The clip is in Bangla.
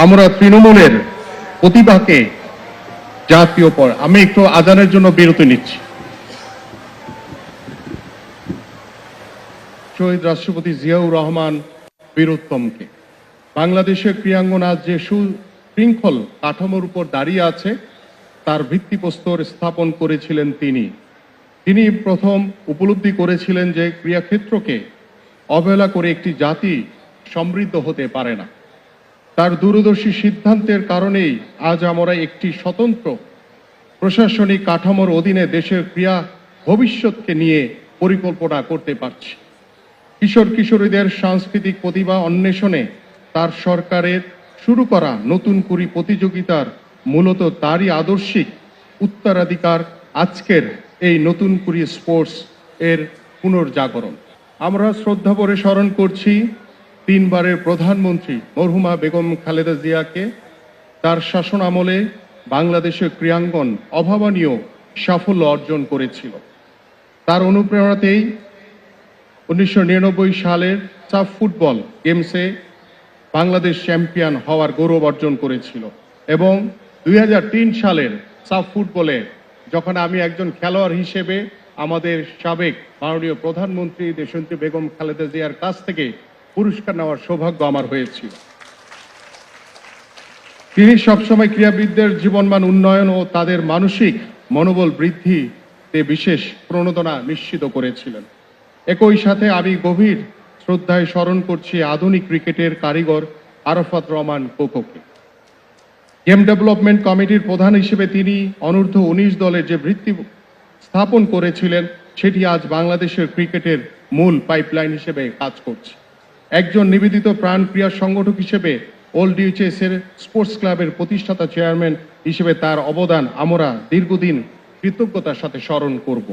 আমরা তৃণমূলের প্রতিভাকে জাতীয় পর আমি একটু আজানের জন্য বিরতি নিচ্ছি। শহীদ রাষ্ট্রপতি জিয়াউর রহমান বীরোত্তমকে। বাংলাদেশের ক্রীড়াঙ্গন আজ যে সুশৃঙ্খল কাঠামোর উপর দাঁড়িয়ে আছে তার ভিত্তিপ্রস্তর স্থাপন করেছিলেন তিনি প্রথম উপলব্ধি করেছিলেন যে ক্রীড়াক্ষেত্রকে অবহেলা করে একটি জাতি সমৃদ্ধ হতে পারে না। তার দূরদর্শী সিদ্ধান্তের কারণেই আজ আমরা একটি স্বতন্ত্র প্রশাসনিক কাঠামোর অধীনে দেশের ক্রীড়া ভবিষ্যৎকে নিয়ে পরিকল্পনা করতে পারছি। কিশোর কিশোরীদের সাংস্কৃতিক প্রতিভা অন্বেষণে তার সরকারের শুরু করা নতুন কুড়ি প্রতিযোগিতার মূলত তারই আদর্শিক উত্তরাধিকার আজকের এই নতুন কুড়ি স্পোর্টস এর পুনর্জাগরণ। আমরা শ্রদ্ধা ভরে স্মরণ করছি তিনবারের প্রধানমন্ত্রী মরহুমা বেগম খালেদা জিয়াকে। তার শাসন আমলে বাংলাদেশের ক্রীড়াঙ্গন অভাবনীয় সাফল্য অর্জন করেছিল। তার অনুপ্রেরণাতেই 1999 সালের সাফ ফুটবল গেমসে বাংলাদেশ চ্যাম্পিয়ন হওয়ার গৌরব অর্জন করেছিল এবং 2003 সালের সাফ ফুটবলে যখন আমি একজন খেলোয়াড় হিসেবে আমাদের সাবেক মাননীয় প্রধানমন্ত্রী দেশনেত্রী বেগম খালেদা জিয়ার কাছ থেকে পুরস্কার নেওয়ার সৌভাগ্য আমার হয়েছিল। তিনি সবসময় ক্রীড়াবিদদের জীবনমান উন্নয়ন ও তাদের মানসিক মনোবল বৃদ্ধিতে বিশেষ প্রণোদনা নিশ্চিত করেছিলেন। একই সাথে আমি গভীর শ্রদ্ধায় স্মরণ করছি আধুনিক ক্রিকেটের কারিগর আরাফাত রহমান কোকোকে। গেম ডেভেলপমেন্ট কমিটির প্রধান হিসেবে তিনি অনূর্ধ্ব 19 দলের যে ভিত্তি স্থাপন করেছিলেন সেটি আজ বাংলাদেশের ক্রিকেটের মূল পাইপলাইন হিসেবে কাজ করছে। একজন নিবেদিত প্রাণ ক্রীড়া সংগঠক হিসেবে ওল্ড ইউএচএস এর স্পোর্টস ক্লাবের প্রতিষ্ঠাতা চেয়ারম্যান হিসেবে তার অবদান আমরা দীর্ঘদিন কৃতজ্ঞতার সাথে স্মরণ করব।